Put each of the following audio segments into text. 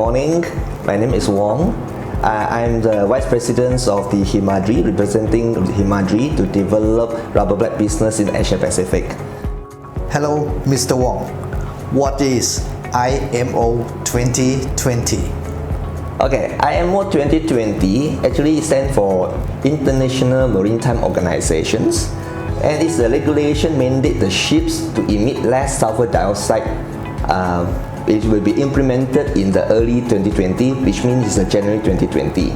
morning. My name is Wong. I'm the Vice President of the Himadri, representing Himadri to develop rubber black business in Asia Pacific. Hello, Mr. Wong. What is IMO 2020? Okay, IMO 2020 actually stands for International Maritime Organizations, and it's a regulation mandate the ships to emit less sulfur dioxide. It will be implemented in the early 2020, which means it's January 2020.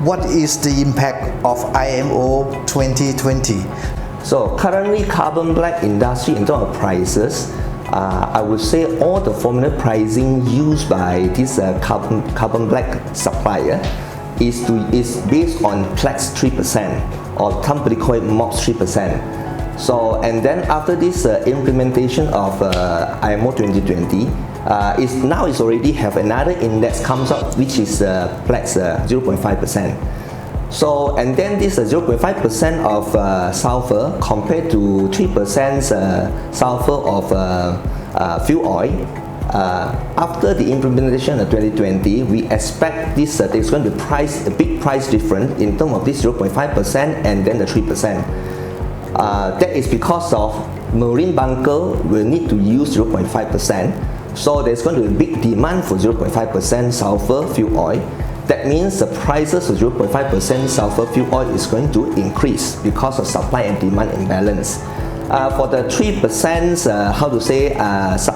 What is the impact of IMO 2020? So currently carbon black industry in terms of prices, I would say all the formula pricing used by this carbon black supplier is based on Flex 3% or somebody call it MOX 3%. So and then after this implementation of IMO 2020, it's already have another index comes up which is Flex 0.5%. So and then this 0.5% of sulfur compared to 3% sulfur of fuel oil. After the implementation of 2020, we expect this there's going to be a big price difference in terms of this 0.5% and then the 3%. That is because of marine bunker will need to use 0.5%. So there's going to be a big demand for 0.5% sulfur fuel oil. That means the prices of 0.5% sulfur fuel oil is going to increase because of supply and demand imbalance. For the 3%,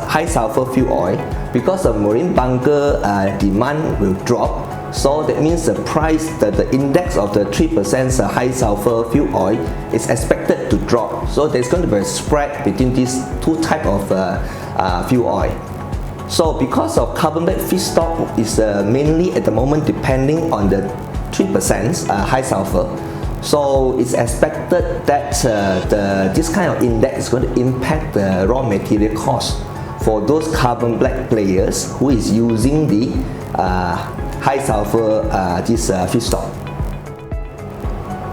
high sulfur fuel oil, because of marine bunker demand will drop. So that means the price, the index of the 3% high sulfur fuel oil is expected to drop. So there's going to be a spread between these two types of fuel oil. So because of carbon black feedstock is mainly at the moment depending on the 3% high sulfur. So it's expected that this kind of index is going to impact the raw material cost for those carbon black players who is using the high sulfur this feedstock.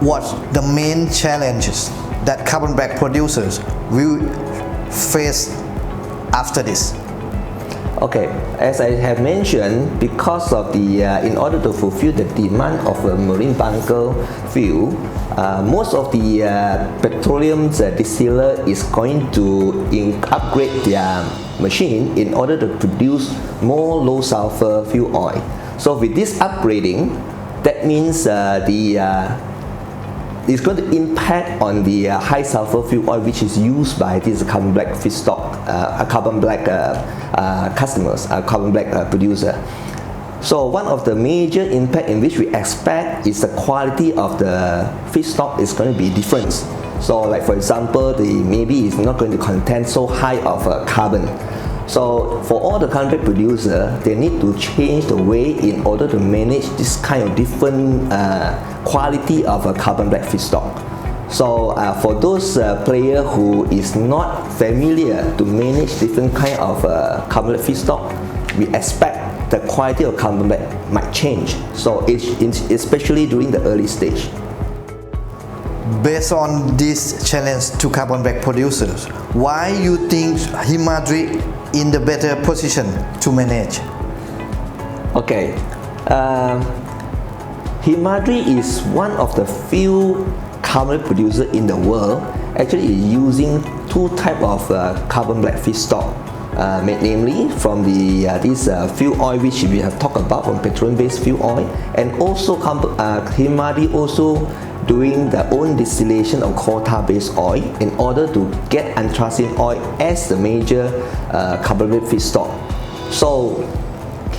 What's the main challenges that carbon black producers will face after this? Okay, as I have mentioned, because of the in order to fulfill the demand of a marine bunker fuel, most of the petroleum distiller is going to upgrade their machine in order to produce more low sulfur fuel oil. So with this upgrading, that means it's going to impact on the high sulfur fuel oil which is used by this carbon black feedstock, carbon black customers, carbon black producer. So one of the major impact in which we expect is the quality of the feedstock is going to be different. So like for example, maybe it's not going to contain so high of carbon. So for all the carbon black producer, they need to change the way in order to manage this kind of different quality of a carbon black feedstock. So for those player who is not familiar to manage different kind of carbon black feedstock, we expect the quality of carbon black might change. So especially during the early stage. Based on this challenge to carbon black producers, why you think Himadri in the better position to manage? Okay, Himadri is one of the few carbon black producer in the world actually using two type of carbon black feedstock, namely from the this fuel oil which we have talked about, from petroleum based fuel oil, and also Himadri also doing their own distillation of coal-tar based oil in order to get anthracene oil as the major carbon black feedstock. So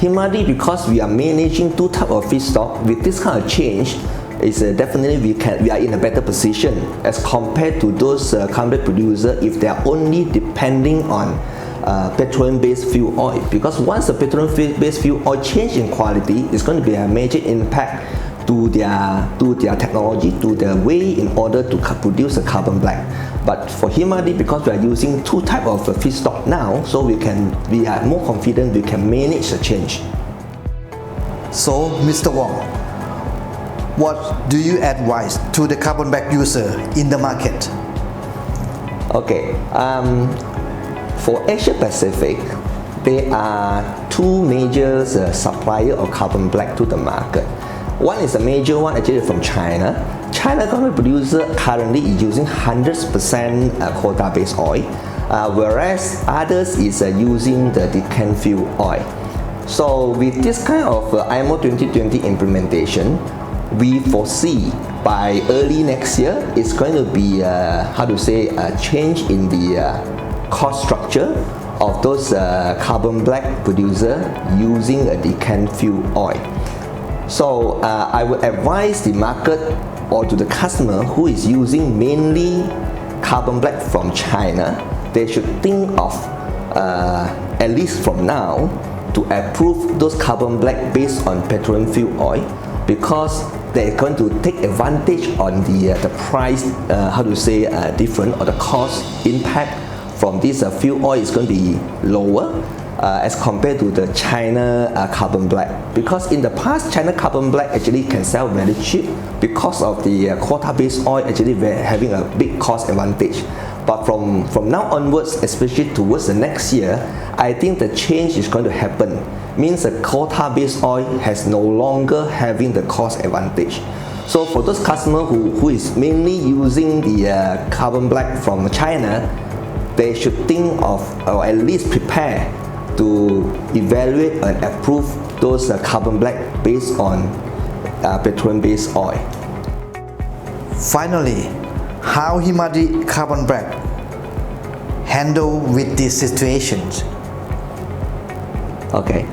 Himadri, because we are managing two types of feedstock, with this kind of change, is definitely we are in a better position as compared to those carbon black producers if they are only depending on petroleum based fuel oil. Because once the petroleum based fuel oil change in quality, it's going to be a major impact to their technology, to their way in order to produce the carbon black. But for Himadri, because we are using two types of feedstock now, so we are more confident we can manage the change. So, Mr. Wong, what do you advise to the carbon black user in the market? Okay, for Asia Pacific, there are two major suppliers of carbon black to the market. One is a major one actually from China. China carbon producer currently is using 100% quota-based oil, whereas others is using the decant fuel oil. So with this kind of IMO 2020 implementation, we foresee by early next year it's going to be a change in the cost structure of those carbon black producer using a decant fuel oil. So I would advise the market or to the customer who is using mainly carbon black from China, they should think of at least from now to approve those carbon black based on petroleum fuel oil, because they're going to take advantage on the price difference or the cost impact from this fuel oil is going to be lower as compared to the China carbon black, because in the past China carbon black actually can sell very cheap because of the quota-based oil actually having a big cost advantage. But from now onwards, especially towards the next year, I think the change is going to happen. Means the quota-based oil has no longer having the cost advantage. So for those customers who is mainly using the carbon black from China, they should think of, or at least prepare to evaluate and approve those carbon black based on petroleum-based oil. Finally, how Himadi carbon black handle with these situations? Okay,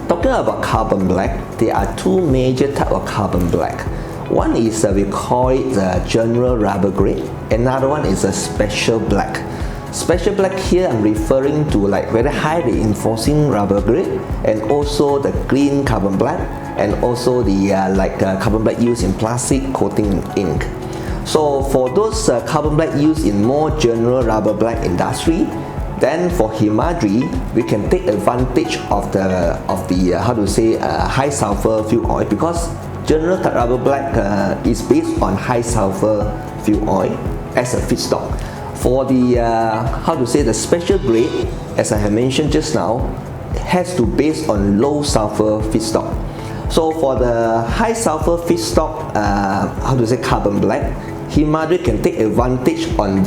talking about carbon black, there are two major types of carbon black. One is we call it the general rubber grade. Another one is a special black. Special black here I'm referring to like very high reinforcing rubber grade, and also the clean carbon black, and also the carbon black used in plastic coating ink. So for those carbon black used in more general rubber black industry, then for Himadri we can take advantage of the high sulfur fuel oil, because general rubber black is based on high sulfur fuel oil as a feedstock. For the the special grade, as I have mentioned just now, has to base on low sulfur feedstock. So for the high sulfur feedstock, carbon black, Himadri can take advantage on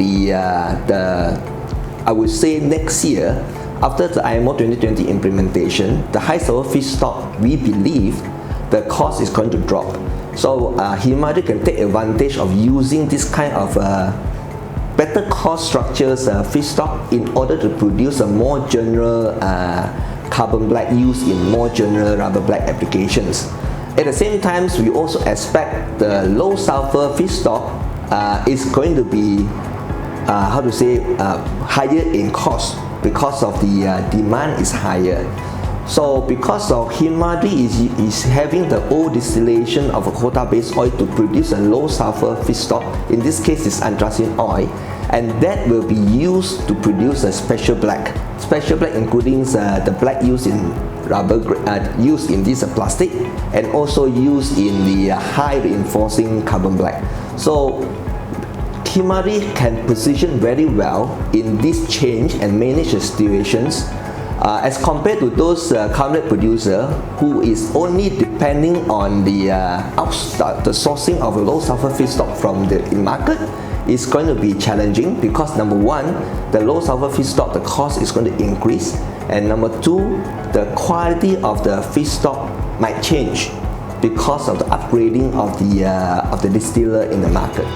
I would say next year, after the IMO 2020 implementation, the high sulfur feedstock, we believe the cost is going to drop. So Himadri can take advantage of using this kind of better cost structures feedstock in order to produce a more general carbon black used in more general rubber black applications. At the same time, we also expect the low sulfur feedstock is going to be higher in cost because of the demand is higher. So because of Himadri is having the old distillation of a quota-based oil to produce a low sulfur feedstock, in this case it's anthracene oil, and that will be used to produce a special black. Special black including the black used in rubber, used in this plastic, and also used in the high reinforcing carbon black. So Himadri can position very well in this change and manage the situations as compared to those carbon black producer who is only depending on the sourcing of a low sulfur feedstock from the market. Is going to be challenging because number one, the low sulfur feedstock, the cost is going to increase, and number two, the quality of the feedstock might change because of the upgrading of the distiller in the market.